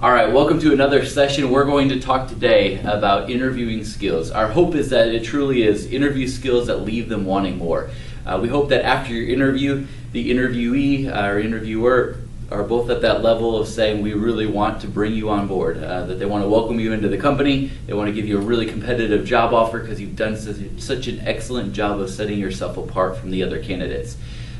All right, welcome to another session. We're going to talk today about interviewing skills. Our hope is that it truly is interview skills that leave them wanting more. We hope that after your interview, the interviewee or interviewer are both at that level of saying we really want to bring you on board, that they want to welcome you into the company, they want to give you a really competitive job offer because you've done such an excellent job of setting yourself apart from the other candidates.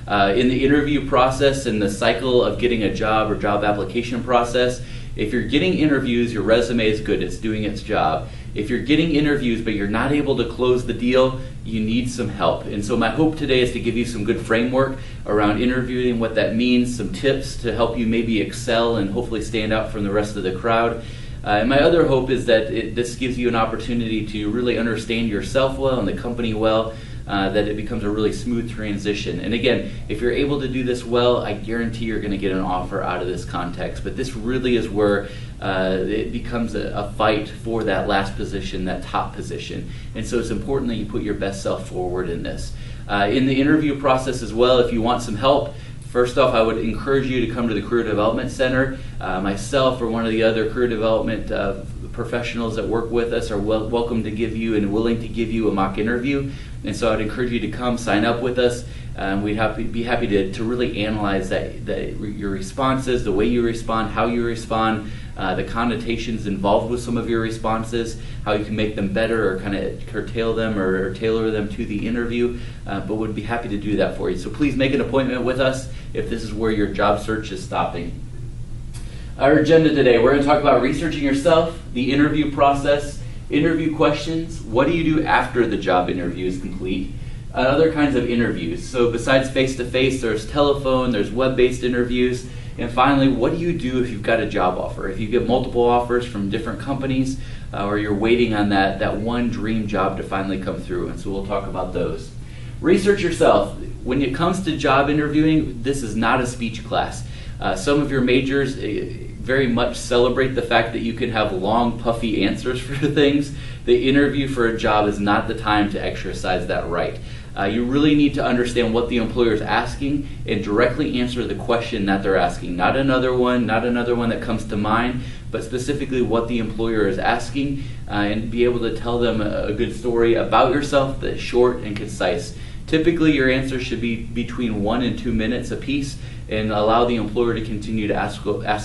In the interview process and the cycle of getting a job or job application process, if you're getting interviews, your resume is good, it's doing its job. If you're getting interviews but you're not able to close the deal, you need some help. And so my hope today is to give you some good framework around interviewing, what that means, some tips to help you maybe excel and hopefully stand out from the rest of the crowd. And my other hope is that this gives you an opportunity to really understand yourself well and the company well, that it becomes a really smooth transition. And again, if you're able to do this well, I guarantee you're going to get an offer out of this context. But this really is where it becomes a fight for that last position, that top position. And so it's important that you put your best self forward in this. In the interview process as well, if you want some help, first off, I would encourage you to come to the Career Development Center. Myself or one of the other career development professionals that work with us are welcome to give you and willing to give you a mock interview. And so I'd encourage you to come sign up with us. We'd be happy to really analyze your responses, the way you respond, how you respond, the connotations involved with some of your responses, how you can make them better or kind of curtail them or tailor them to the interview, but would be happy to do that for you. So please make an appointment with us if this is where your job search is stopping. Our agenda today, we're going to talk about researching yourself, the interview process, interview questions, what do you do after the job interview is complete, other kinds of interviews. So besides face-to-face, there's telephone, there's web-based interviews, and finally, what do you do if you've got a job offer? If you get multiple offers from different companies, or you're waiting on that one dream job to finally come through, and so we'll talk about those. Research yourself. When it comes to job interviewing, this is not a speech class. Some of your majors very much celebrate the fact that you can have long, puffy answers for things. The interview for a job is not the time to exercise that right. You really need to understand what the employer is asking and directly answer the question that they're asking. Not another one that comes to mind, but specifically what the employer is asking, and be able to tell them a good story about yourself that's short and concise. Typically, your answer should be between 1 and 2 minutes apiece, and allow the employer to continue to ask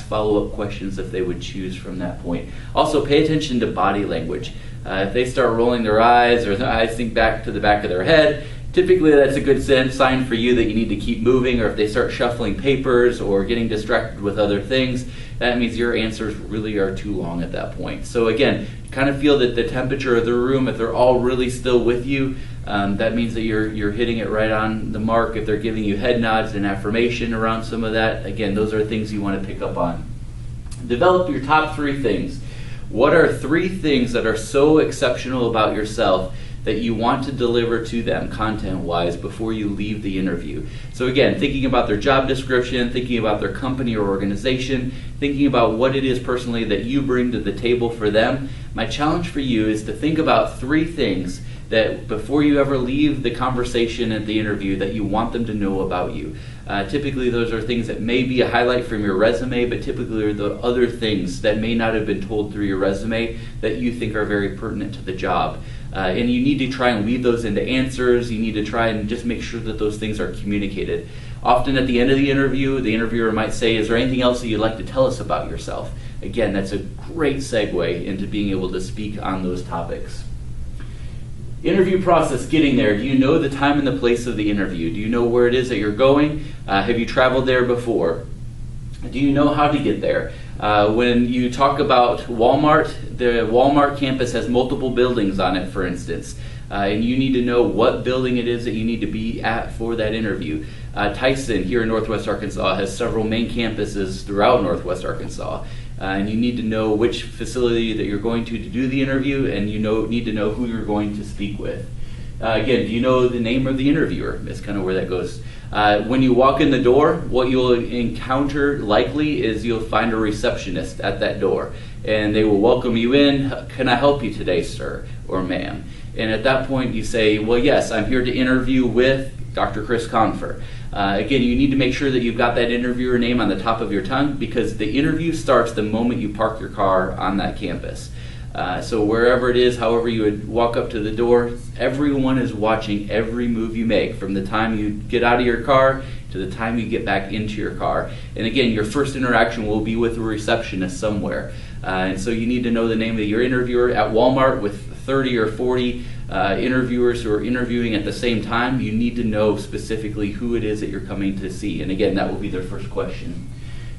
follow-up questions if they would choose from that point. Also, pay attention to body language. If they start rolling their eyes or their eyes sink back to the back of their head, typically that's a good sign for you that you need to keep moving, or if they start shuffling papers or getting distracted with other things, that means your answers really are too long at that point. So again, kind of feel that the temperature of the room, if they're all really still with you, that means that you're hitting it right on the mark. If they're giving you head nods and affirmation around some of that, again, those are things you want to pick up on. Develop your top 3 things. What are 3 things that are so exceptional about yourself that you want to deliver to them content-wise before you leave the interview? So again, thinking about their job description, thinking about their company or organization, thinking about what it is personally that you bring to the table for them. My challenge for you is to think about 3 things that before you ever leave the conversation at the interview that you want them to know about you. Typically those are things that may be a highlight from your resume, but typically are the other things that may not have been told through your resume that you think are very pertinent to the job. And you need to try and weave those into answers. You need to try and just make sure that those things are communicated. Often at the end of the interview, the interviewer might say, is there anything else that you'd like to tell us about yourself? Again, that's a great segue into being able to speak on those topics. Interview process, getting there. Do you know the time and the place of the interview? Do you know where it is that you're going? Have you traveled there before? Do you know how to get there? When you talk about Walmart, the Walmart campus has multiple buildings on it, for instance, and you need to know what building it is that you need to be at for that interview. Tyson here in Northwest Arkansas has several main campuses throughout Northwest Arkansas, and you need to know which facility that you're going to do the interview, and you need to know who you're going to speak with. Again, do you know the name of the interviewer? That's kind of where that goes. When you walk in the door, what you'll encounter likely is you'll find a receptionist at that door, and they will welcome you in. Can I help you today, sir or ma'am? And at that point you say, well, yes, I'm here to interview with Dr. Chris Confer. Again, you need to make sure that you've got that interviewer name on the top of your tongue, because the interview starts the moment you park your car on that campus. So wherever it is, however you would walk up to the door, everyone is watching every move you make, from the time you get out of your car to the time you get back into your car. And again, your first interaction will be with a receptionist somewhere. And so you need to know the name of your interviewer. At Walmart, with 30 or 40 interviewers who are interviewing at the same time, you need to know specifically who it is that you're coming to see. And again, that will be their first question.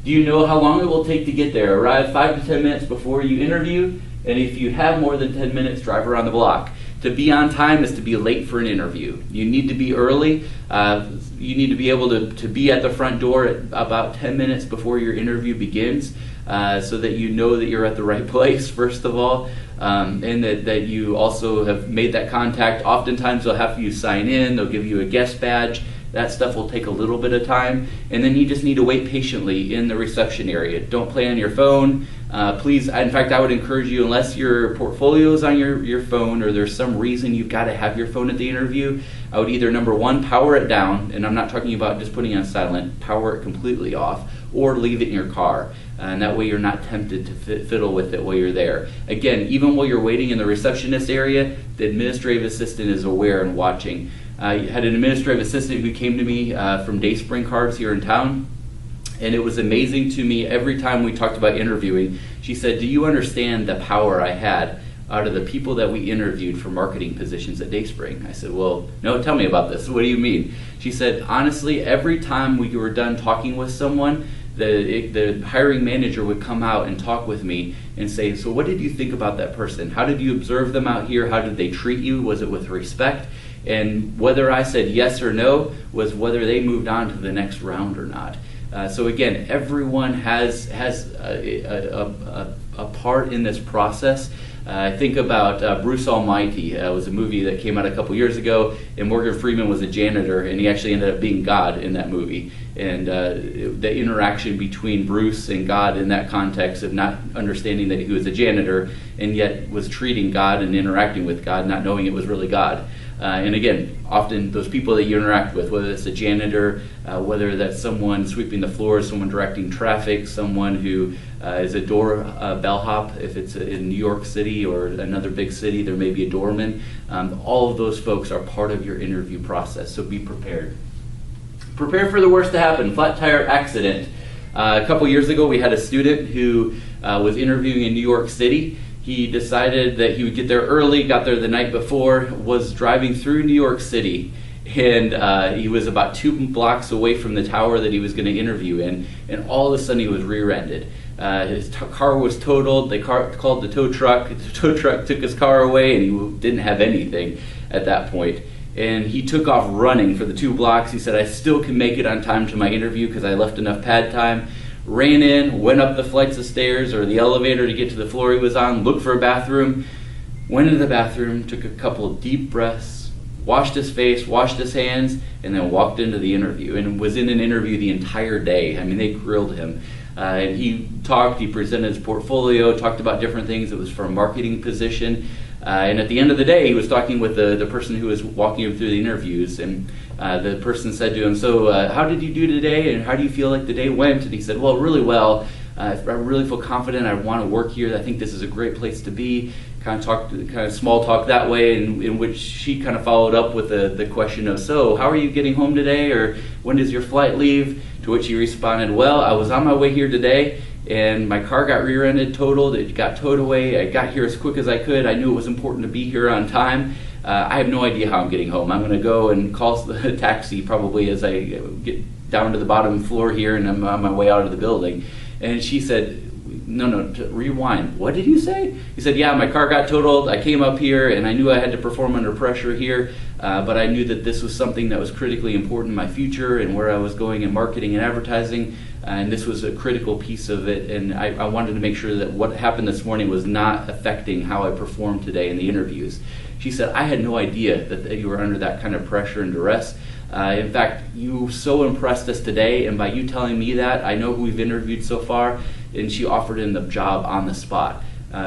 Do you know how long it will take to get there? Arrive 5 to 10 minutes before you interview, and if you have more than 10 minutes, drive around the block. To be on time is to be late for an interview. You need to be early. You need to be able to be at the front door at about 10 minutes before your interview begins, so that you know that you're at the right place, first of all, and that you also have made that contact. Oftentimes they'll have you sign in, they'll give you a guest badge. That stuff will take a little bit of time, and then you just need to wait patiently in the reception area. Don't play on your phone. Please, in fact, I would encourage you, unless your portfolio is on your phone or there's some reason you've got to have your phone at the interview, I would either, number one, power it down, and I'm not talking about just putting it on silent, power it completely off, or leave it in your car. And that way you're not tempted to fiddle with it while you're there. Again, even while you're waiting in the receptionist area, the administrative assistant is aware and watching. I had an administrative assistant who came to me from Dayspring Cards here in town, and it was amazing to me every time we talked about interviewing. She said, "Do you understand the power I had out of the people that we interviewed for marketing positions at Dayspring?" I said, "Well, no, tell me about this. What do you mean?" She said, "Honestly, every time we were done talking with someone, the hiring manager would come out and talk with me and say, 'So what did you think about that person? How did you observe them out here? How did they treat you? Was it with respect?' And whether I said yes or no was whether they moved on to the next round or not." So again, everyone has a part in this process. I think about Bruce Almighty. It was a movie that came out a couple years ago, and Morgan Freeman was a janitor, and he actually ended up being God in that movie. And the interaction between Bruce and God in that context of not understanding that he was a janitor and yet was treating God and interacting with God, not knowing it was really God. And again, often those people that you interact with, whether it's a janitor, whether that's someone sweeping the floors, someone directing traffic, someone who is a door bellhop, if it's in New York City or another big city, there may be a doorman. All of those folks are part of your interview process, so be prepared. Prepare for the worst to happen, flat tire accident. A couple years ago, we had a student who was interviewing in New York City. He decided that he would get there early, got there the night before, was driving through New York City, and he was about 2 blocks away from the tower that he was going to interview in, and all of a sudden he was rear-ended. His car was totaled. They called the tow truck. The tow truck took his car away, and he didn't have anything at that point. And he took off running for the 2 blocks. He said, "I still can make it on time to my interview because I left enough pad time." Ran in, went up the flights of stairs or the elevator to get to the floor he was on, looked for a bathroom, went into the bathroom, took a couple of deep breaths, washed his face, washed his hands, and then walked into the interview, and was in an interview the entire day. I mean, they grilled him. And he talked, he presented his portfolio, talked about different things. It was for a marketing position. And at the end of the day, he was talking with the person who was walking him through the interviews, and the person said to him, "So how did you do today, and how do you feel like the day went?" And he said, "Well, really well. I really feel confident. I want to work here. I think this is a great place to be." Kind of small talk that way, in which she kind of followed up with the question of, "So how are you getting home today, or when does your flight leave?" To which he responded, "Well, I was on my way here today, and my car got rear-ended, totaled. It got towed away. I got here as quick as I could. I knew it was important to be here on time. I have no idea how I'm getting home. I'm going to go and call the taxi probably as I get down to the bottom floor here, and I'm on my way out of the building." And she said, No, rewind. What did you say? He said, "Yeah, my car got totaled. I came up here, and I knew I had to perform under pressure here, but I knew that this was something that was critically important in my future and where I was going in marketing and advertising, and this was a critical piece of it, and I wanted to make sure that what happened this morning was not affecting how I performed today in the interviews." She said, "I had no idea that you were under that kind of pressure and duress. In fact, you so impressed us today, and by you telling me that, I know who we've interviewed so far," and she offered him the job on the spot.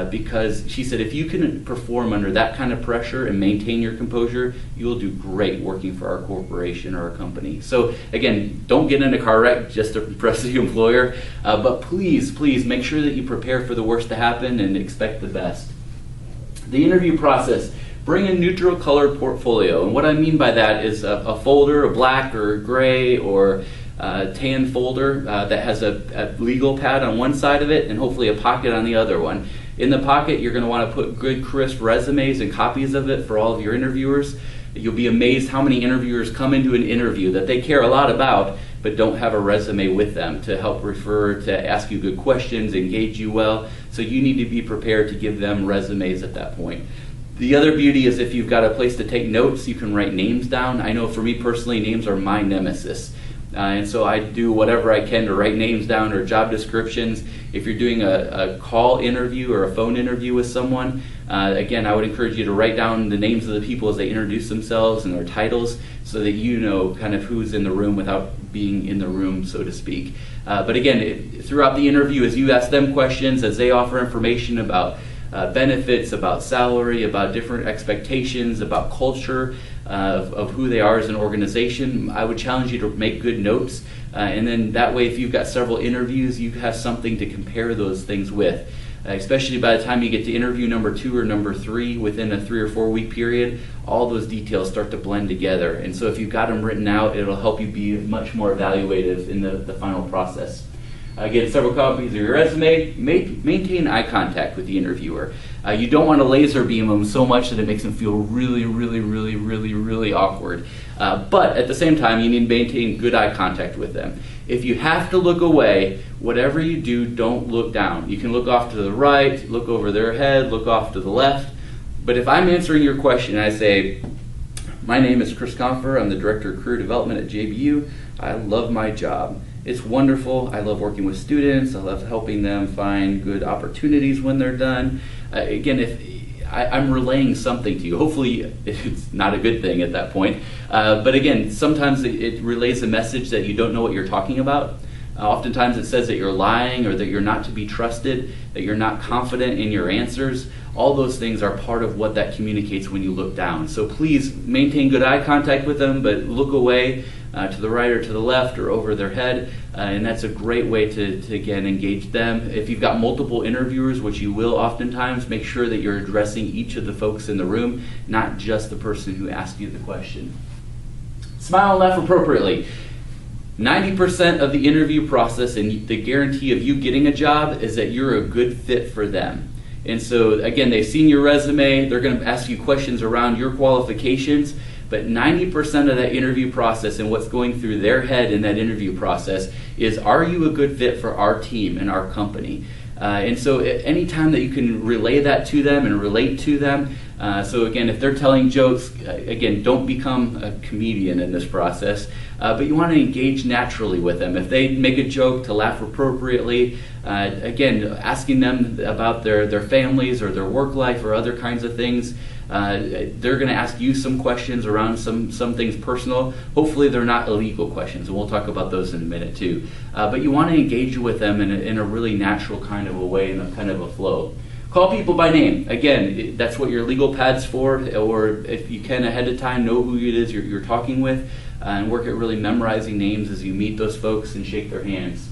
because she said if you can perform under that kind of pressure and maintain your composure, you'll do great working for our corporation or our company. So again, don't get in a car wreck just to impress the employer, but please make sure that you prepare for the worst to happen and expect the best. The interview process. Bring a neutral colored portfolio, and what I mean by that is a folder, a black or gray or tan folder that has a legal pad on one side of it and hopefully a pocket on the other one. In the pocket, you're going to want to put good, crisp resumes and copies of it for all of your interviewers. You'll be amazed how many interviewers come into an interview that they care a lot about but don't have a resume with them to help refer, to ask you good questions, engage you well. So you need to be prepared to give them resumes at that point. The other beauty is if you've got a place to take notes, you can write names down. I know for me personally, names are my nemesis. And so I do whatever I can to write names down or job descriptions. If you're doing a call interview or a phone interview with someone, again, I would encourage you to write down the names of the people as they introduce themselves and their titles so that you know kind of who's in the room without being in the room, so to speak. But again, throughout the interview, as you ask them questions, as they offer information about benefits, about salary, about different expectations, about culture, of who they are as an organization, I would challenge you to make good notes. And then that way, if you've got several interviews, you have something to compare those things with. Especially by the time you get to interview number 2 or number 3 within a 3 or 4 week period, all those details start to blend together. And so if you've got them written out, it'll help you be much more evaluative in the final process. Get several copies of your resume. Maintain eye contact with the interviewer. You don't want to laser beam them so much that it makes them feel really awkward. But at the same time, you need to maintain good eye contact with them. If you have to look away, whatever you do, don't look down. You can look off to the right, look over their head, look off to the left. But if I'm answering your question and I say, my name is Chris Confer, I'm the Director of Career Development at JBU, I love my job. It's wonderful. I love working with students. I love helping them find good opportunities when they're done. Again, if I'm relaying something to you, hopefully it's not a good thing at that point. But again, sometimes it relays a message that you don't know what you're talking about. Oftentimes it says that you're lying or that you're not to be trusted, that you're not confident in your answers. All those things are part of what that communicates when you look down. So please maintain good eye contact with them, but look away to the right or to the left or over their head. And that's a great way to again, engage them. If you've got multiple interviewers, which you will oftentimes, make sure that you're addressing each of the folks in the room, not just the person who asked you the question. Smile and laugh appropriately. 90% of the interview process and the guarantee of you getting a job is that you're a good fit for them. And so again, they've seen your resume, they're going to ask you questions around your qualifications, but 90% of that interview process and what's going through their head in that interview process is, are you a good fit for our team and our company? And so anytime that you can relay that to them and relate to them, so again, if they're telling jokes, again, don't become a comedian in this process, but you want to engage naturally with them. If they make a joke, to laugh appropriately. Again, asking them about their families or their work life or other kinds of things. They're going to ask you some questions around some things personal. Hopefully they're not illegal questions, and we'll talk about those in a minute too. But you want to engage with them in a really natural kind of a way, in a kind of a flow. Call people by name. Again, that's what your legal pad's for, or if you can ahead of time, know who it is you're talking with, and work at really memorizing names as you meet those folks and shake their hands.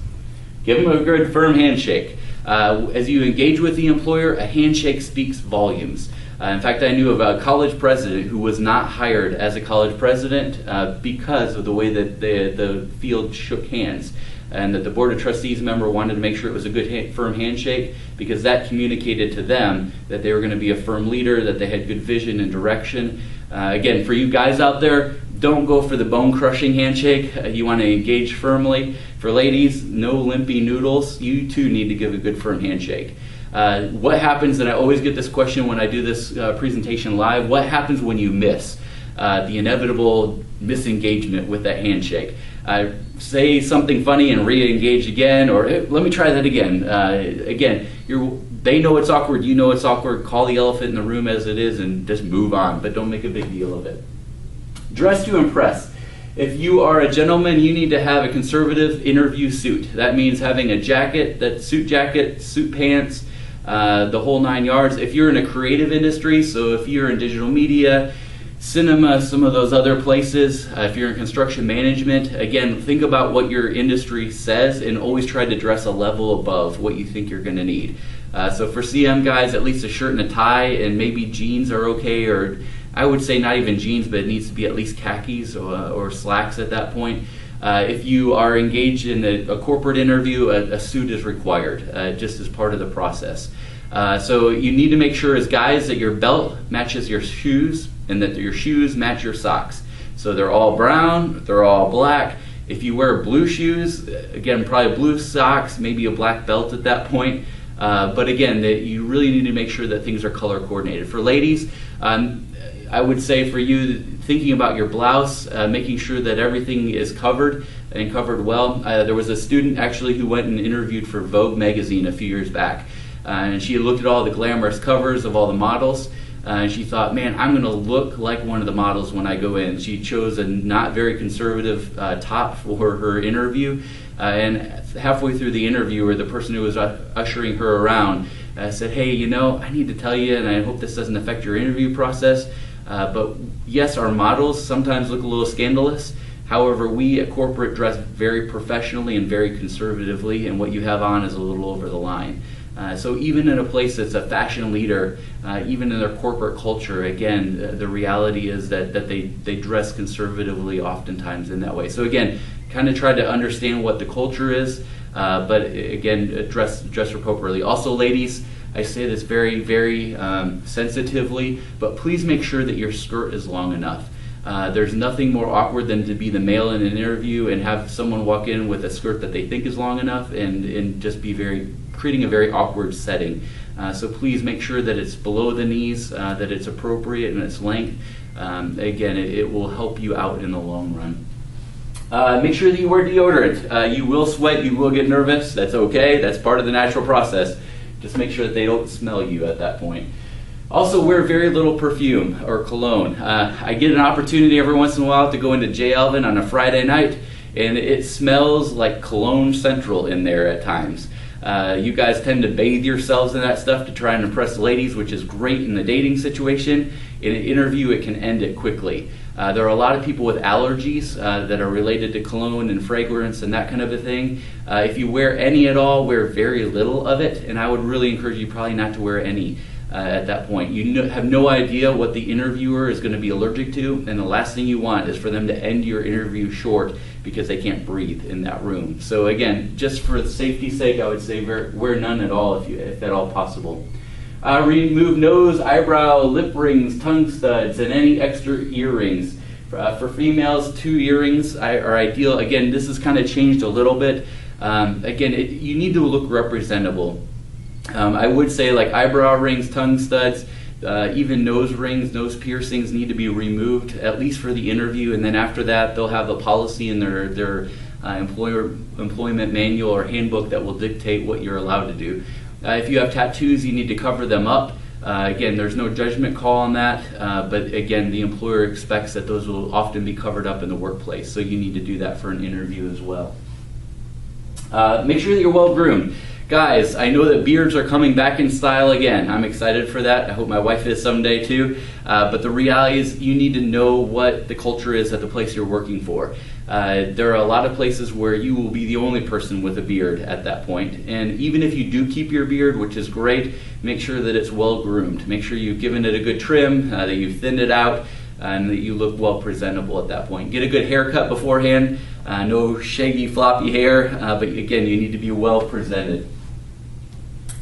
Give them a good firm handshake. As you engage with the employer, a handshake speaks volumes. In fact, I knew of a college president who was not hired as a college president because of the way that the field shook hands, and that the Board of Trustees member wanted to make sure it was a good firm handshake, because that communicated to them that they were going to be a firm leader, that they had good vision and direction. Again, for you guys out there, don't go for the bone-crushing handshake. You want to engage firmly. For ladies, no limpy noodles. You too need to give a good firm handshake. What happens, and I always get this question when I do this presentation live, what happens when you miss the inevitable misengagement with that handshake? Say something funny and re-engage again, or hey, let me try that again. They know it's awkward, you know it's awkward. Call the elephant in the room as it is and just move on, but don't make a big deal of it. Dress to impress. If you are a gentleman, you need to have a conservative interview suit. That means having a jacket, that suit jacket, suit pants, the whole 9 yards. If you're in a creative industry, so if you're in digital media, cinema, some of those other places, if you're in construction management, again, think about what your industry says and always try to dress a level above what you think you're going to need. So for CM guys, at least a shirt and a tie, and maybe jeans are okay, or I would say not even jeans, but it needs to be at least khakis or slacks at that point. If you are engaged in a corporate interview, a suit is required, just as part of the process. So you need to make sure as guys that your belt matches your shoes and that your shoes match your socks. So they're all brown, they're all black. If you wear blue shoes, again, probably blue socks, maybe a black belt at that point. But again, you really need to make sure that things are color coordinated. For ladies, I would say for you, thinking about your blouse, making sure that everything is covered and covered well. There was a student actually who went and interviewed for Vogue magazine a few years back. And she looked at all the glamorous covers of all the models. And she thought, man, I'm going to look like one of the models when I go in. She chose a not very conservative top for her interview. And halfway through the interview, or the person who was ushering her around said, hey, you know, I need to tell you, and I hope this doesn't affect your interview process, but yes, our models sometimes look a little scandalous. However, we at corporate dress very professionally and very conservatively, and what you have on is a little over the line. So even in a place that's a fashion leader, even in their corporate culture, again, the reality is that they dress conservatively oftentimes in that way. So again, kind of try to understand what the culture is, but again, dress appropriately. Also, ladies, I say this very, very sensitively, but please make sure that your skirt is long enough. There's nothing more awkward than to be the male in an interview and have someone walk in with a skirt that they think is long enough and just be creating a very awkward setting. So please make sure that it's below the knees, that it's appropriate in its length. Again, it will help you out in the long run. Make sure that you wear deodorant. You will sweat, you will get nervous. That's okay. That's part of the natural process. Just make sure that they don't smell you at that point. Also, wear very little perfume or cologne. I get an opportunity every once in a while to go into J. Alvin on a Friday night, and it smells like Cologne Central in there at times. You guys tend to bathe yourselves in that stuff to try and impress ladies, which is great in the dating situation. In an interview, it can end it quickly. There are a lot of people with allergies that are related to cologne and fragrance and that kind of a thing. If you wear any at all, wear very little of it, and I would really encourage you probably not to wear any at that point. You have no idea what the interviewer is going to be allergic to, and the last thing you want is for them to end your interview short because they can't breathe in that room. So again, just for the safety's sake, I would say wear none at all if at all possible. Remove nose, eyebrow, lip rings, tongue studs, and any extra earrings. For females, 2 earrings are ideal. Again, this has kind of changed a little bit. Again, you need to look representable. I would say like eyebrow rings, tongue studs, even nose rings, nose piercings need to be removed, at least for the interview, and then after that they'll have a policy in their employment manual or handbook that will dictate what you're allowed to do. If you have tattoos, you need to cover them up. Again, there's no judgment call on that, but again, the employer expects that those will often be covered up in the workplace, so you need to do that for an interview as well. Make sure that you're well groomed. Guys, I know that beards are coming back in style again. I'm excited for that. I hope my wife is someday too. But the reality is you need to know what the culture is at the place you're working for. There are a lot of places where you will be the only person with a beard at that point. And even if you do keep your beard, which is great, make sure that it's well groomed. Make sure you've given it a good trim, that you've thinned it out, and that you look well presentable at that point. Get a good haircut beforehand. No shaggy, floppy hair, but again, you need to be well presented.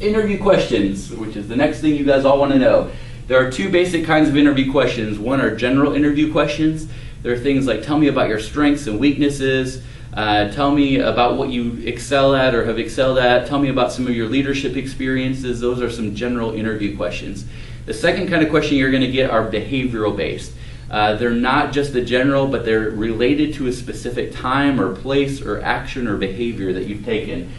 Interview questions, which is the next thing you guys all want to know. There are 2 basic kinds of interview questions. One are general interview questions. There are things like, tell me about your strengths and weaknesses, tell me about what you excel at or have excelled at, tell me about some of your leadership experiences. Those are some general interview questions. The second kind of question you're going to get are behavioral based. They're not just the general, but they're related to a specific time or place or action or behavior that you've taken.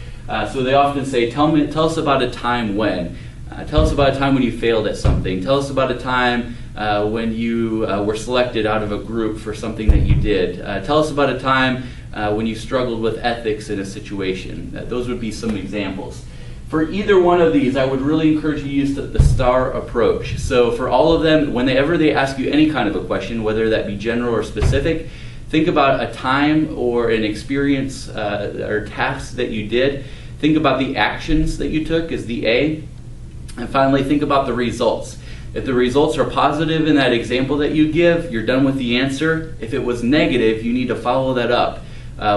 So they often say, tell us about a time when. Tell us about a time when you failed at something. Tell us about a time when you were selected out of a group for something that you did. Tell us about a time when you struggled with ethics in a situation. Those would be some examples. For either one of these, I would really encourage you to use the STAR approach. So for all of them, whenever they ask you any kind of a question, whether that be general or specific, think about a time or an experience or task that you did. Think about the actions that you took as the A. And finally, think about the results. If the results are positive in that example that you give, you're done with the answer. If it was negative, you need to follow that up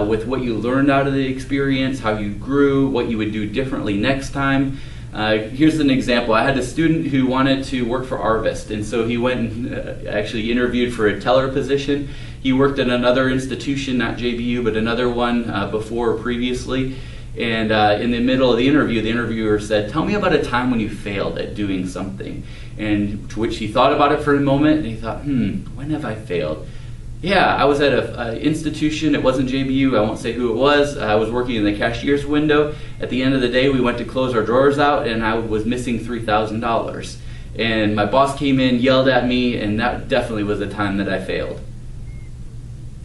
with what you learned out of the experience, how you grew, what you would do differently next time. Here's an example. I had a student who wanted to work for Arvest, and so he went and actually interviewed for a teller position. He worked at another institution, not JBU, but another one before or previously. And in the middle of the interview, the interviewer said, "Tell me about a time when you failed at doing something." And to which he thought about it for a moment, and he thought, when have I failed? Yeah, I was at an institution. It wasn't JBU. I won't say who it was. I was working in the cashier's window. At the end of the day, we went to close our drawers out, and I was missing $3,000. And my boss came in, yelled at me, and that definitely was the time that I failed.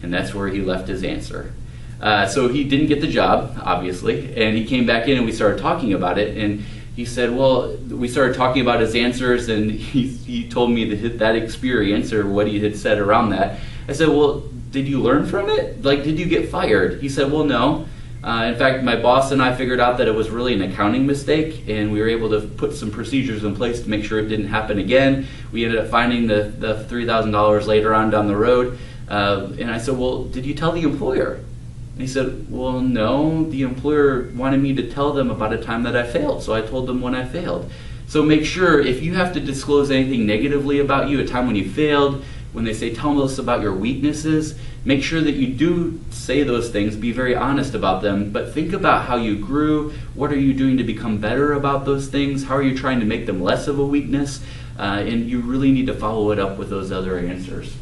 And that's where he left his answer. So he didn't get the job, obviously, and he came back in and we started talking about it, and he said, well, we started talking about his answers, and he told me that experience or what he had said around that. I said, well, did you learn from it? Like, did you get fired? He said, well, no. In fact, my boss and I figured out that it was really an accounting mistake, and we were able to put some procedures in place to make sure it didn't happen again. We ended up finding the $3,000 later on down the road. And I said, well, did you tell the employer? And he said, well, no, the employer wanted me to tell them about a time that I failed, so I told them when I failed. So make sure, if you have to disclose anything negatively about you, a time when you failed, when they say, tell us about your weaknesses, make sure that you do say those things, be very honest about them, but think about how you grew, what are you doing to become better about those things, how are you trying to make them less of a weakness, and you really need to follow it up with those other answers.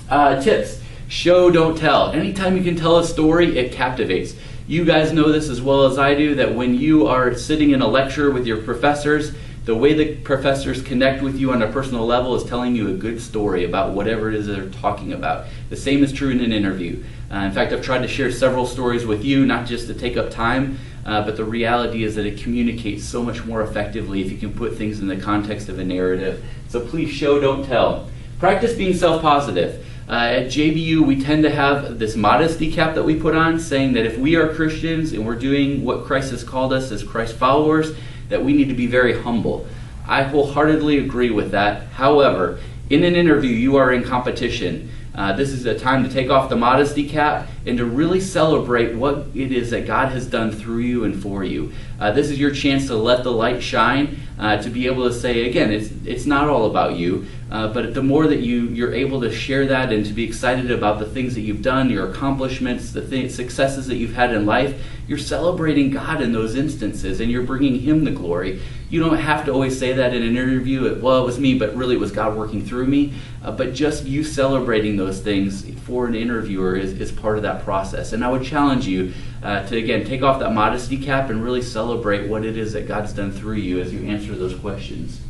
Tips. Show, don't tell. Anytime you can tell a story, it captivates. You guys know this as well as I do, that when you are sitting in a lecture with your professors, the way the professors connect with you on a personal level is telling you a good story about whatever it is they're talking about. The same is true in an interview. In fact, I've tried to share several stories with you, not just to take up time, but the reality is that it communicates so much more effectively if you can put things in the context of a narrative. So please show, don't tell. Practice being self-positive. At JBU, we tend to have this modesty cap that we put on, saying that if we are Christians and we're doing what Christ has called us as Christ followers, that we need to be very humble. I wholeheartedly agree with that. However, in an interview, you are in competition. This is a time to take off the modesty cap and to really celebrate what it is that God has done through you and for you. This is your chance to let the light shine, to be able to say, again, it's not all about you, but the more that you're able to share that and to be excited about the things that you've done, your accomplishments, the successes that you've had in life, you're celebrating God in those instances and you're bringing Him the glory. You don't have to always say that in an interview, well, it was me, but really it was God working through me. But just you celebrating those things for an interviewer is part of that process. And I would challenge you to, again, take off that modesty cap and really celebrate what it is that God's done through you as you answer those questions.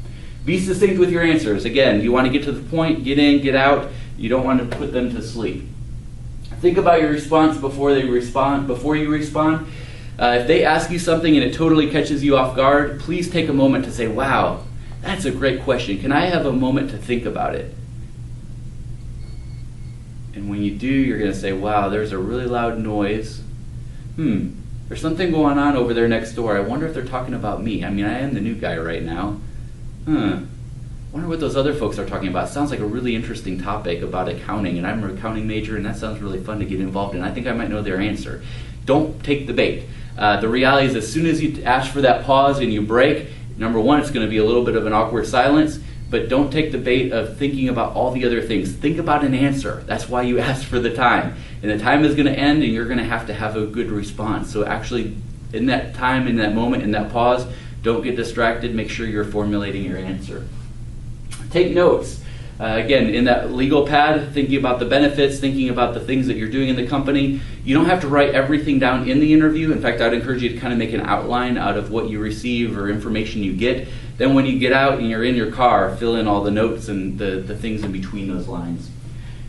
Be succinct with your answers. Again, you want to get to the point, get in, get out. You don't want to put them to sleep. Think about your response before you respond. If they ask you something and it totally catches you off guard, please take a moment to say, wow, that's a great question. Can I have a moment to think about it? And when you do, you're going to say, wow, there's a really loud noise. There's something going on over there next door. I wonder if they're talking about me. I mean, I am the new guy right now. Wonder what those other folks are talking about. Sounds like a really interesting topic about accounting, and I'm an accounting major, and that sounds really fun to get involved in. I think I might know their answer. Don't take the bait. The reality is, as soon as you ask for that pause and you break, number one, it's going to be a little bit of an awkward silence, but don't take the bait of thinking about all the other things. Think about an answer. That's why you asked for the time. And the time is going to end, and you're going to have a good response. So actually, in that time, in that moment, in that pause, don't get distracted. Make sure you're formulating your answer. Take notes. Again, in that legal pad, thinking about the benefits, thinking about the things that you're doing in the company. You don't have to write everything down in the interview. In fact, I'd encourage you to kind of make an outline out of what you receive or information you get. Then when you get out and you're in your car, fill in all the notes and the things in between those lines.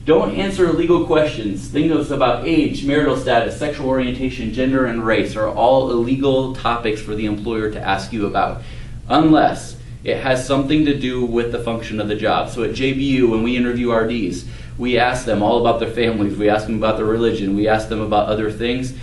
Don't answer legal questions. Things about age, marital status, sexual orientation, gender, and race are all illegal topics for the employer to ask you about, unless it has something to do with the function of the job. So at JBU, when we interview RDs, we ask them all about their families, we ask them about their religion, we ask them about other things,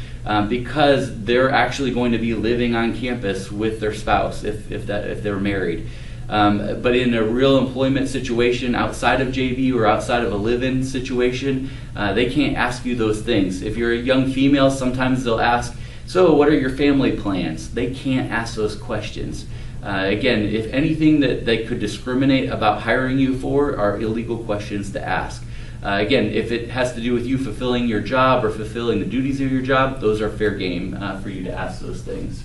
because they're actually going to be living on campus with their spouse if they're married. But in a real employment situation outside of JV or outside of a live-in situation, they can't ask you those things. If you're a young female, sometimes they'll ask, so what are your family plans? They can't ask those questions. Again, if anything that they could discriminate about hiring you for are illegal questions to ask. Again, if it has to do with you fulfilling your job or fulfilling the duties of your job, those are fair game for you to ask those things.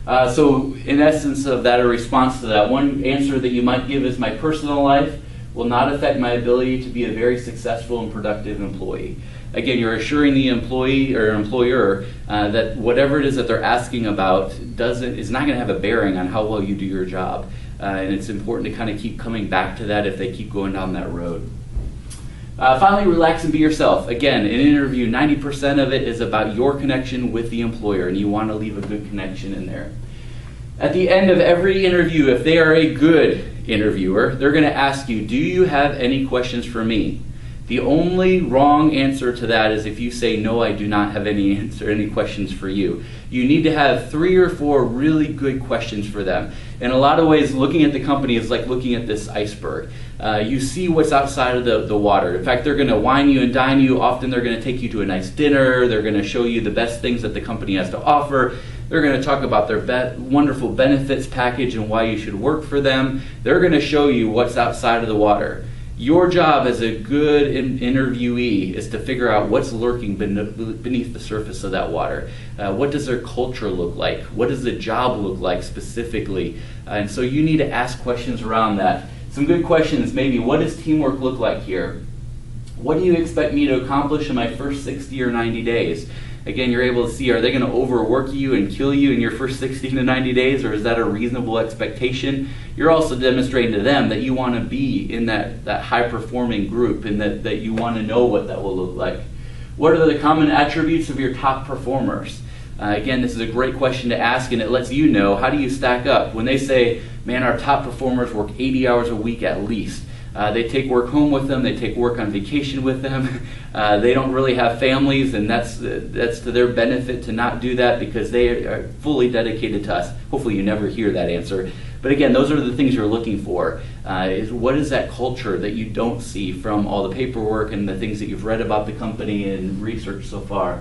So in essence of that, a response to that, one answer that you might give is, my personal life will not affect my ability to be a very successful and productive employee. Again, you're assuring the employee or employer that whatever it is that they're asking about is not going to have a bearing on how well you do your job. And it's important to kind of keep coming back to that if they keep going down that road. Finally, relax and be yourself. Again, in an interview, 90% of it is about your connection with the employer, and you want to leave a good connection in there. At the end of every interview, if they are a good interviewer, they're going to ask you, do you have any questions for me? The only wrong answer to that is if you say, no, I do not have any questions for you. You need to have 3 or 4 really good questions for them. In a lot of ways, looking at the company is like looking at this iceberg. You see what's outside of the water. In fact, they're going to wine you and dine you. Often they're going to take you to a nice dinner. They're going to show you the best things that the company has to offer. They're going to talk about their wonderful benefits package and why you should work for them. They're going to show you what's outside of the water. Your job as a good interviewee is to figure out what's lurking beneath the surface of that water. What does their culture look like? What does the job look like specifically? And so you need to ask questions around that. Some good questions, maybe, what does teamwork look like here? What do you expect me to accomplish in my first 60 or 90 days? Again, you're able to see, are they going to overwork you and kill you in your first 60 to 90 days, or is that a reasonable expectation? You're also demonstrating to them that you want to be in that high-performing group and that you want to know what that will look like. What are the common attributes of your top performers? Again, this is a great question to ask, and it lets you know, how do you stack up? When they say, man, our top performers work 80 hours a week at least. They take work home with them. They take work on vacation with them. They don't really have families, and that's to their benefit to not do that because they are fully dedicated to us. Hopefully you never hear that answer. But again, those are the things you're looking for. What is that culture that you don't see from all the paperwork and the things that you've read about the company and research so far?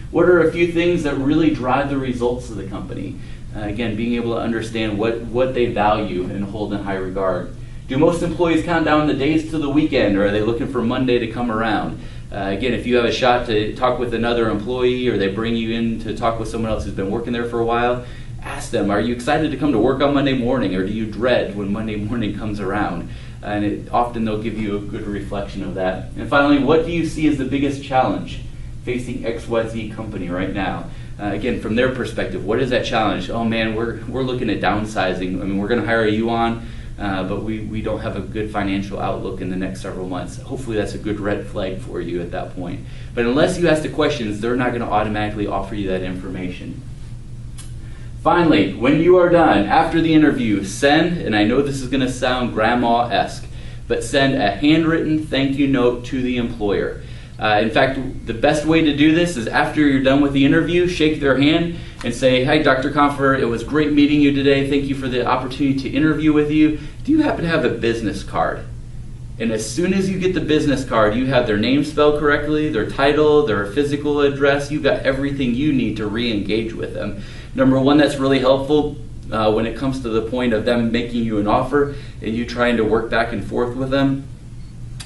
What are a few things that really drive the results of the company? Again, being able to understand what they value and hold in high regard. Do most employees count down the days to the weekend, or are they looking for Monday to come around? Again, if you have a shot to talk with another employee, or they bring you in to talk with someone else who's been working there for a while, ask them, are you excited to come to work on Monday morning, or do you dread when Monday morning comes around? And often they'll give you a good reflection of that. And finally, what do you see as the biggest challenge facing XYZ company right now? Again, from their perspective, what is that challenge? Oh man, we're looking at downsizing. I mean, we're going to hire you on, but we don't have a good financial outlook in the next several months. Hopefully that's a good red flag for you at that point. But unless you ask the questions, they're not going to automatically offer you that information. Finally, when you are done, after the interview, send, and I know this is going to sound grandma-esque, but send a handwritten thank you note to the employer. In fact, the best way to do this is after you're done with the interview, shake their hand and say, "Hi, Dr. Confer, it was great meeting you today. Thank you for the opportunity to interview with you. Do you happen to have a business card?" And as soon as you get the business card, you have their name spelled correctly, their title, their physical address. You've got everything you need to re-engage with them. Number one, that's really helpful when it comes to the point of them making you an offer and you trying to work back and forth with them.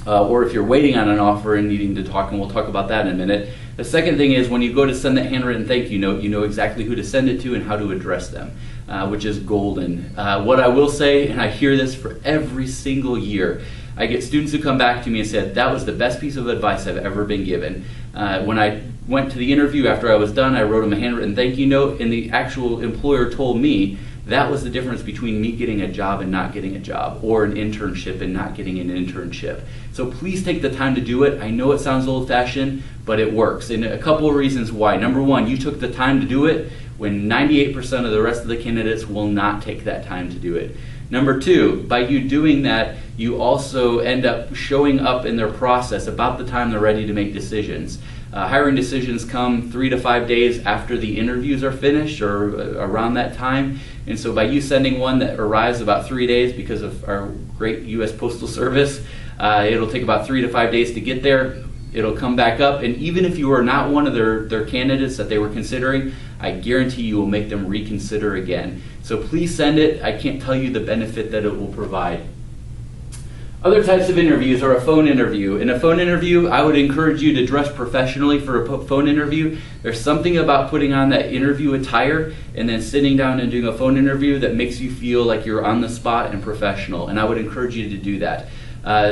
Or if you're waiting on an offer and needing to talk, and we'll talk about that in a minute. The second thing is when you go to send that handwritten thank you note, you know exactly who to send it to and how to address them, which is golden. What I will say, and I hear this for every single year, I get students who come back to me and said, that was the best piece of advice I've ever been given. When I went to the interview after I was done, I wrote them a handwritten thank you note, and the actual employer told me that was the difference between me getting a job and not getting a job, or an internship and not getting an internship. So please take the time to do it. I know it sounds old-fashioned, but it works. And a couple of reasons why. Number one, you took the time to do it when 98% of the rest of the candidates will not take that time to do it. Number two, by you doing that, you also end up showing up in their process about the time they're ready to make decisions. Hiring decisions come 3 to 5 days after the interviews are finished, or around that time. And so by you sending one that arrives about 3 days because of our great U.S. Postal Service, it'll take about 3 to 5 days to get there. It'll come back up, and even if you are not one of their candidates that they were considering, I guarantee you will make them reconsider again. So please send it. I can't tell you the benefit that it will provide. Other types of interviews are a phone interview. In a phone interview, I would encourage you to dress professionally for a phone interview. There's something about putting on that interview attire and then sitting down and doing a phone interview that makes you feel like you're on the spot and professional, and I would encourage you to do that.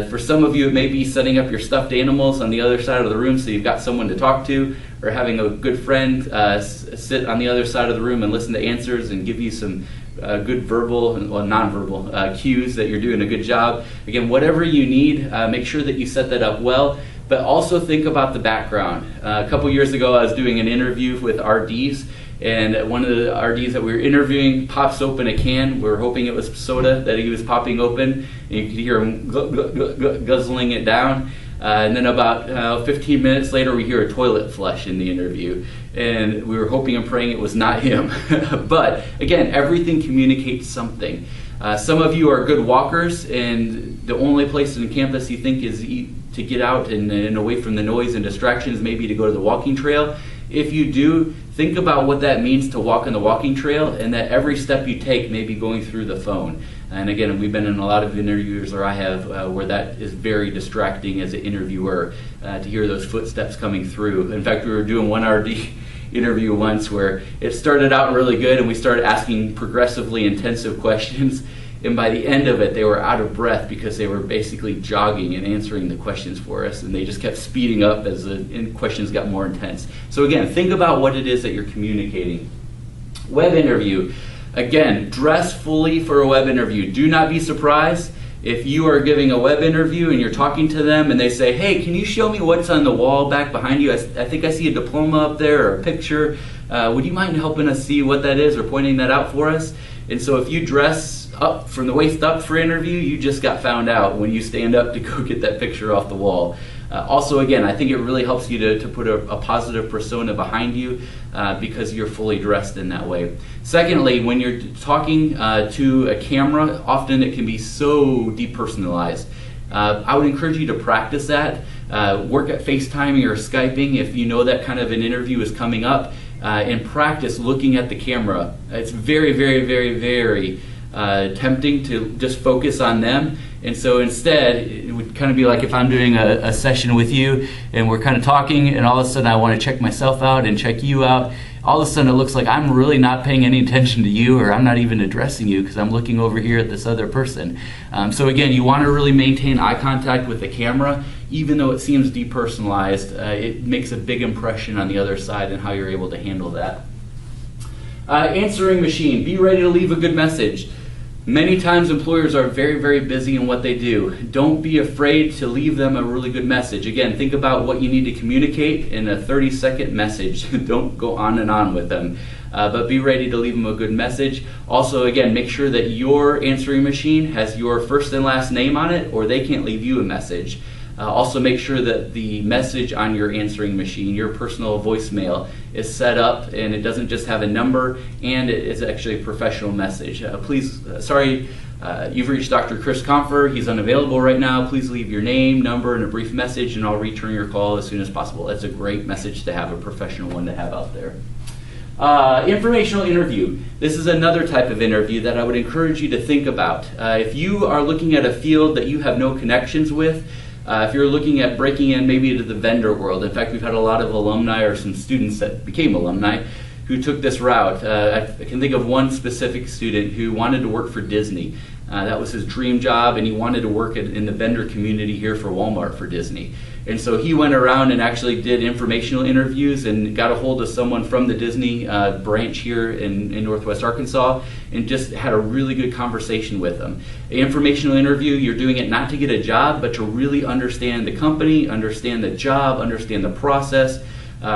For some of you, it may be setting up your stuffed animals on the other side of the room so you've got someone to talk to, or having a good friend sit on the other side of the room and listen to answers and give you some good verbal and nonverbal cues that you're doing a good job. Again, whatever you need, make sure that you set that up well, but also think about the background. A couple years ago, I was doing an interview with RDs, and one of the RDs that we were interviewing pops open a can. We were hoping it was soda that he was popping open, and you could hear him guzzling it down. And then about 15 minutes later, we hear a toilet flush in the interview. And we were hoping and praying it was not him. But again, everything communicates something. Some of you are good walkers, and the only place on campus you think is to get out and away from the noise and distractions, maybe to go to the walking trail. If you do, think about what that means to walk on the walking trail, and that every step you take may be going through the phone. And again, we've been in a lot of interviews, or I have, where that is very distracting as an interviewer, to hear those footsteps coming through. In fact, we were doing one RD interview once where it started out really good, and we started asking progressively intensive questions. And by the end of it, they were out of breath because they were basically jogging and answering the questions for us, and they just kept speeding up as the questions got more intense. So again, think about what it is that you're communicating. Web interview. Again, dress fully for a web interview. Do not be surprised if you are giving a web interview and you're talking to them and they say, hey, can you show me what's on the wall back behind you? I think I see a diploma up there, or a picture. Would you mind helping us see what that is, or pointing that out for us? And so if you dress up from the waist up for interview, you just got found out when you stand up to go get that picture off the wall. Also, again, I think it really helps you to put a positive persona behind you because you're fully dressed in that way. Secondly, when you're talking to a camera, often it can be so depersonalized. I would encourage you to practice that. Work at FaceTiming or Skyping if you know that kind of an interview is coming up, and practice looking at the camera. It's very, very, very, very tempting to just focus on them. And so instead, it would kind of be like if I'm doing a session with you and we're kind of talking, and all of a sudden I want to check myself out and check you out. All of a sudden it looks like I'm really not paying any attention to you, or I'm not even addressing you because I'm looking over here at this other person. So again, you want to really maintain eye contact with the camera. Even though it seems depersonalized, it makes a big impression on the other side and how you're able to handle that. Answering machine. Be ready to leave a good message. Many times employers are very, very busy in what they do. Don't be afraid to leave them a really good message. Again, think about what you need to communicate in a 30-second message. Don't go on and on with them, but be ready to leave them a good message. Also, again, make sure that your answering machine has your first and last name on it, or they can't leave you a message. Also, make sure that the message on your answering machine, your personal voicemail, is set up and it doesn't just have a number, and it is actually a professional message. You've reached Dr. Chris Comfer. He's unavailable right now. Please leave your name, number, and a brief message, and I'll return your call as soon as possible. That's a great message to have, a professional one to have out there. Informational interview. This is another type of interview that I would encourage you to think about. If you are looking at a field that you have no connections with, if you're looking at breaking in maybe into the vendor world, in fact, we've had a lot of alumni or some students that became alumni who took this route. I can think of one specific student who wanted to work for Disney. That was his dream job, and he wanted to work in the vendor community here for Walmart for Disney. And so he went around and actually did informational interviews and got a hold of someone from the Disney branch here in Northwest Arkansas, and just had a really good conversation with them. An informational interview, you're doing it not to get a job, but to really understand the company, understand the job, understand the process,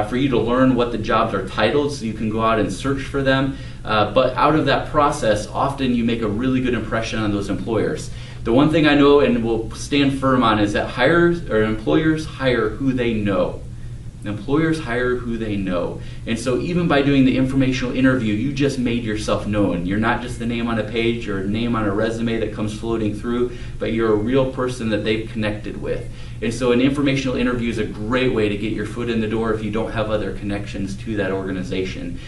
for you to learn what the jobs are titled so you can go out and search for them. But out of that process, often you make a really good impression on those employers. The one thing I know and will stand firm on is that employers hire who they know. Employers hire who they know. And so even by doing the informational interview, you just made yourself known. You're not just the name on a page or a name on a resume that comes floating through, but you're a real person that they've connected with. And so an informational interview is a great way to get your foot in the door if you don't have other connections to that organization.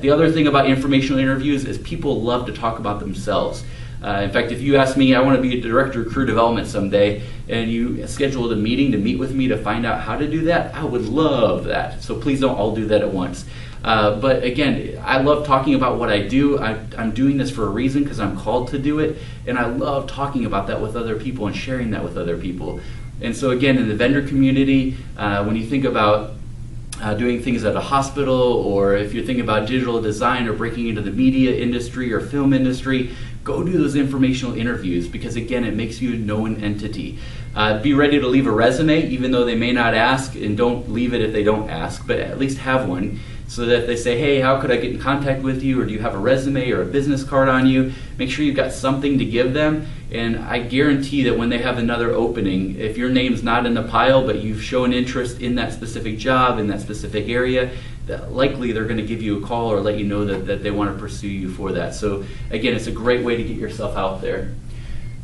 The other thing about informational interviews is people love to talk about themselves. In fact, if you ask me, I want to be a director of career development someday, and you scheduled a meeting to meet with me to find out how to do that, I would love that. So please don't all do that at once. But again, I love talking about what I do. I'm doing this for a reason because I'm called to do it, and I love talking about that with other people and sharing that with other people. And so again, in the vendor community, when you think about doing things at a hospital, or if you're thinking about digital design or breaking into the media industry or film industry, go do those informational interviews, because again, it makes you a known entity. Be ready to leave a resume, even though they may not ask, and don't leave it if they don't ask, but at least have one, so that if they say, hey, how could I get in contact with you, or do you have a resume or a business card on you, make sure you've got something to give them. And I guarantee that when they have another opening, if your name's not in the pile, but you've shown interest in that specific job, in that specific area, that likely they're going to give you a call or let you know that they want to pursue you for that. So again, it's a great way to get yourself out there.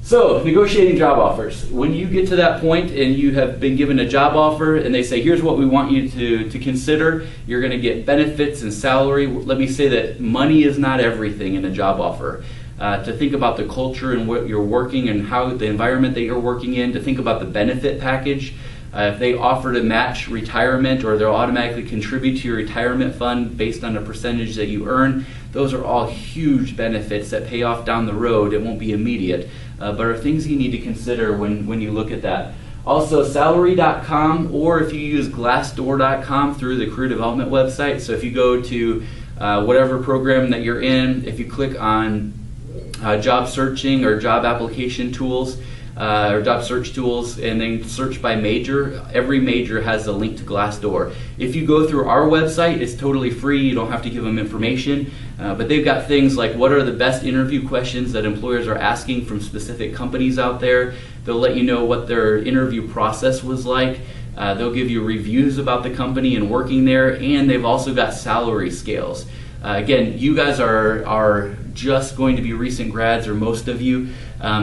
So, negotiating job offers. When you get to that point and you have been given a job offer and they say, here's what we want you to consider, you're going to get benefits and salary. Let me say that money is not everything in a job offer. To think about the culture and what you're working and how the environment that you're working in, to think about the benefit package. If they offer to match retirement, or they'll automatically contribute to your retirement fund based on a percentage that you earn, those are all huge benefits that pay off down the road. It won't be immediate, but are things you need to consider when you look at that. Also, salary.com, or if you use glassdoor.com through the career development website. So if you go to whatever program that you're in, if you click on job searching or job application tools, or job search tools, and then search by major. Every major has a link to Glassdoor. If you go through our website, it's totally free. You don't have to give them information, but they've got things like what are the best interview questions that employers are asking from specific companies out there. They'll let you know what their interview process was like. They'll give you reviews about the company and working there, and they've also got salary scales. Again, you guys are just going to be recent grads, or most of you,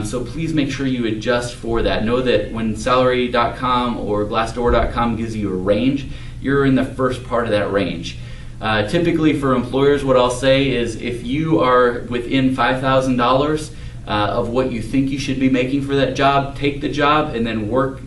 so please make sure you adjust for that. Know that when salary.com or glassdoor.com gives you a range, you're in the first part of that range. Typically for employers, what I'll say is if you are within $5,000 of what you think you should be making for that job, take the job and then work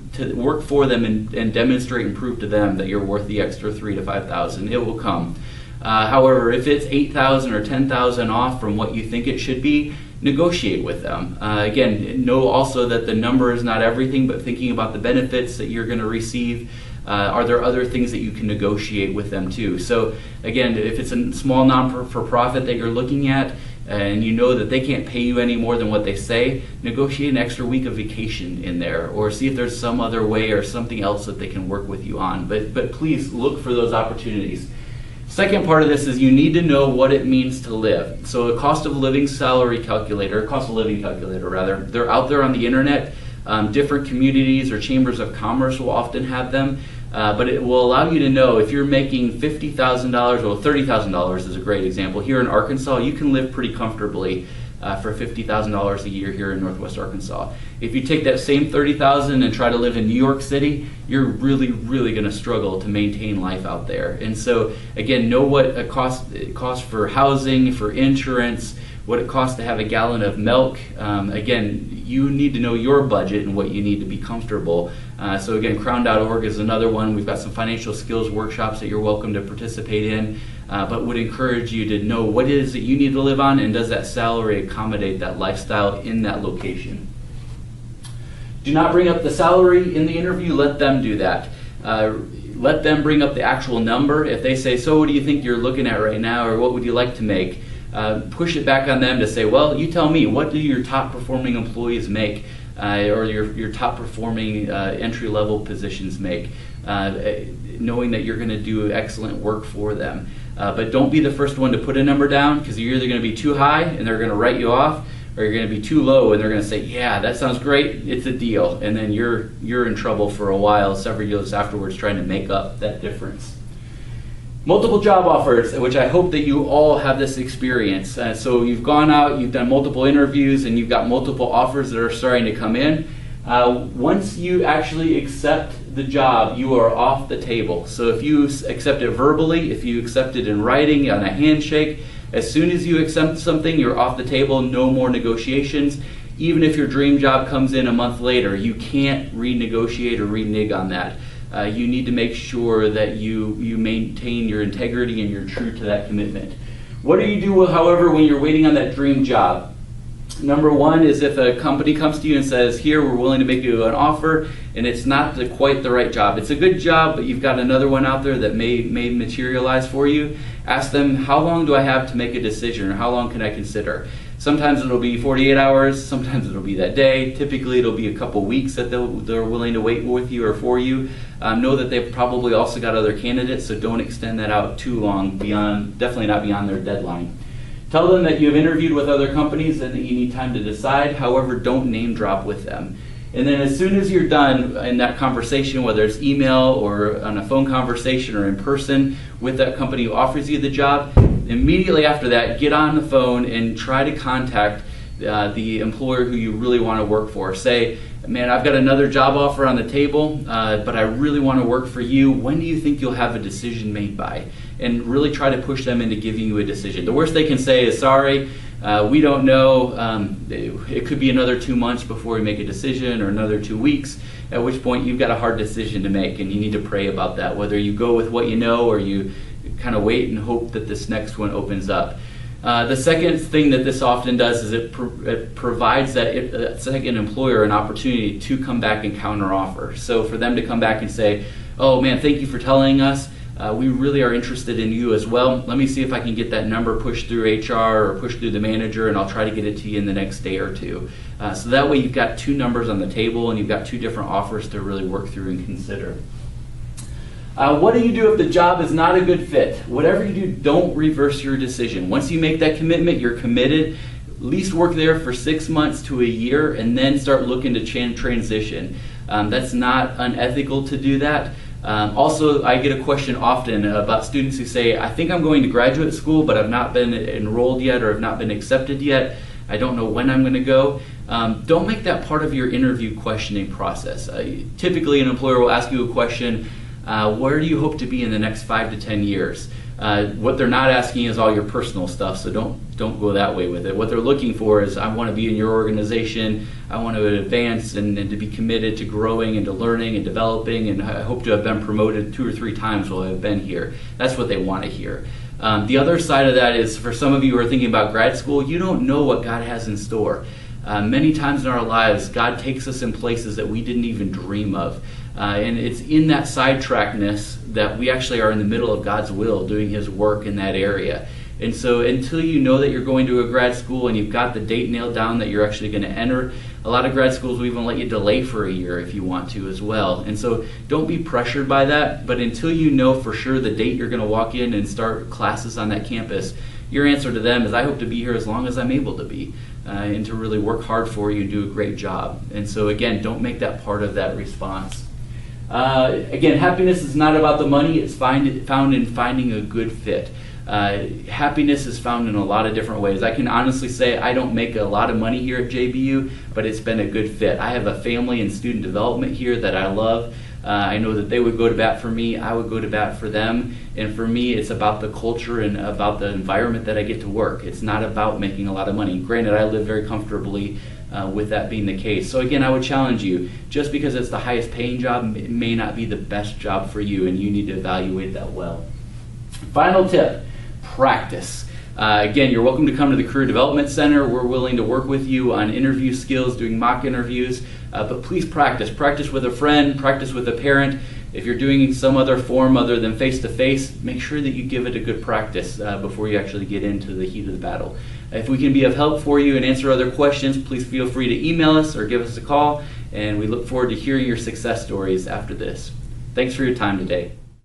for them and demonstrate and prove to them that you're worth the extra $3,000 to $5,000. It will come. However, if it's $8,000 or $10,000 off from what you think it should be, negotiate with them. Again, know also that the number is not everything, but thinking about the benefits that you're going to receive, are there other things that you can negotiate with them too? So again, if it's a small non-for-profit that you're looking at, and you know that they can't pay you any more than what they say, negotiate an extra week of vacation in there, or see if there's some other way or something else that they can work with you on. But please look for those opportunities. Second part of this is you need to know what it means to live. So a cost of living calculator, rather, they're out there on the internet. Different communities or chambers of commerce will often have them, but it will allow you to know if you're making $50,000, or $30,000 is a great example. Here in Arkansas, you can live pretty comfortably for $50,000 a year here in Northwest Arkansas. If you take that same $30,000 and try to live in New York City, you're really, really going to struggle to maintain life out there. And so, again, know what it costs for housing, for insurance, what it costs to have a gallon of milk. Again, you need to know your budget and what you need to be comfortable. So again, crown.org is another one. We've got some financial skills workshops that you're welcome to participate in. but would encourage you to know what it is that you need to live on, and does that salary accommodate that lifestyle in that location. Do not bring up the salary in the interview. Let them do that. Let them bring up the actual number. If they say, so what do you think you're looking at right now, or what would you like to make? Push it back on them to say, well, you tell me, what do your top performing employees make, or your top performing entry-level positions make, knowing that you're going to do excellent work for them. But don't be the first one to put a number down, because you're either going to be too high and they're going to write you off, or you're going to be too low and they're going to say, yeah, that sounds great, it's a deal. And then you're in trouble for a while, several years afterwards, trying to make up that difference. Multiple job offers, which I hope that you all have this experience. So you've gone out, you've done multiple interviews, and you've got multiple offers that are starting to come in. Once you actually accept the job, you are off the table. So if you accept it verbally, if you accept it in writing, on a handshake, as soon as you accept something, you're off the table, no more negotiations. Even if your dream job comes in a month later, you can't renegotiate or renege on that. You need to make sure that you maintain your integrity and you're true to that commitment. What do you do, however, when you're waiting on that dream job? Number one is if a company comes to you and says, here, we're willing to make you an offer, and it's not quite the right job. It's a good job, but you've got another one out there that may materialize for you. Ask them, how long do I have to make a decision, or how long can I consider? Sometimes it'll be 48 hours, sometimes it'll be that day. Typically it'll be a couple weeks that they're willing to wait with you or for you. Know that they've probably also got other candidates, so don't extend that out too long, definitely not beyond their deadline. Tell them that you have interviewed with other companies and that you need time to decide. However, don't name drop with them. And then as soon as you're done in that conversation, whether it's email or on a phone conversation or in person with that company who offers you the job, immediately after that, get on the phone and try to contact the employer who you really want to work for. Say, man, I've got another job offer on the table, but I really want to work for you. When do you think you'll have a decision made by? And really try to push them into giving you a decision. The worst they can say is, sorry, we don't know. It could be another 2 months before we make a decision, or another 2 weeks, at which point you've got a hard decision to make, and you need to pray about that, whether you go with what you know or you kind of wait and hope that this next one opens up. The second thing that this often does is it provides that second employer an opportunity to come back and counteroffer. So for them to come back and say, oh man, thank you for telling us. We really are interested in you as well. Let me see if I can get that number pushed through HR or pushed through the manager, and I'll try to get it to you in the next day or two. So that way you've got two numbers on the table and you've got two different offers to really work through and consider. What do you do if the job is not a good fit? Whatever you do, don't reverse your decision. Once you make that commitment, you're committed. At least work there for 6 months to a year and then start looking to transition. That's not unethical to do that. Also, I get a question often about students who say, I think I'm going to graduate school, but I've not been enrolled yet or have not been accepted yet. I don't know when I'm going to go. Don't make that part of your interview questioning process. Typically, an employer will ask you a question, where do you hope to be in the next 5 to 10 years? What they're not asking is all your personal stuff, so don't go that way with it. What they're looking for is, I want to be in your organization, I want to advance and to be committed to growing and to learning and developing, and I hope to have been promoted 2 or 3 times while I've been here. That's what they want to hear. The other side of that is, for some of you who are thinking about grad school, you don't know what God has in store. Many times in our lives, God takes us in places that we didn't even dream of. And it's in that sidetrackedness that we actually are in the middle of God's will, doing His work in that area. And so until you know that you're going to a grad school and you've got the date nailed down that you're actually going to enter, a lot of grad schools will even let you delay for a year if you want to as well. And so don't be pressured by that, but until you know for sure the date you're going to walk in and start classes on that campus, your answer to them is, I hope to be here as long as I'm able to be, and to really work hard for you and do a great job. And so again, don't make that part of that response. Again, happiness is not about the money, it's found in finding a good fit. Happiness is found in a lot of different ways. I can honestly say I don't make a lot of money here at JBU, but it's been a good fit. I have a family and student development here that I love. I know that they would go to bat for me, I would go to bat for them, and for me it's about the culture and about the environment that I get to work. It's not about making a lot of money. Granted, I live very comfortably with that being the case. So again, I would challenge you, just because it's the highest paying job, it may not be the best job for you, and you need to evaluate that well. Final tip. practice. Again, you're welcome to come to the Career Development Center. We're willing to work with you on interview skills, doing mock interviews, but please practice. Practice with a friend, practice with a parent. If you're doing some other form other than face-to-face, make sure that you give it a good practice before you actually get into the heat of the battle. If we can be of help for you and answer other questions, please feel free to email us or give us a call, and we look forward to hearing your success stories after this. Thanks for your time today.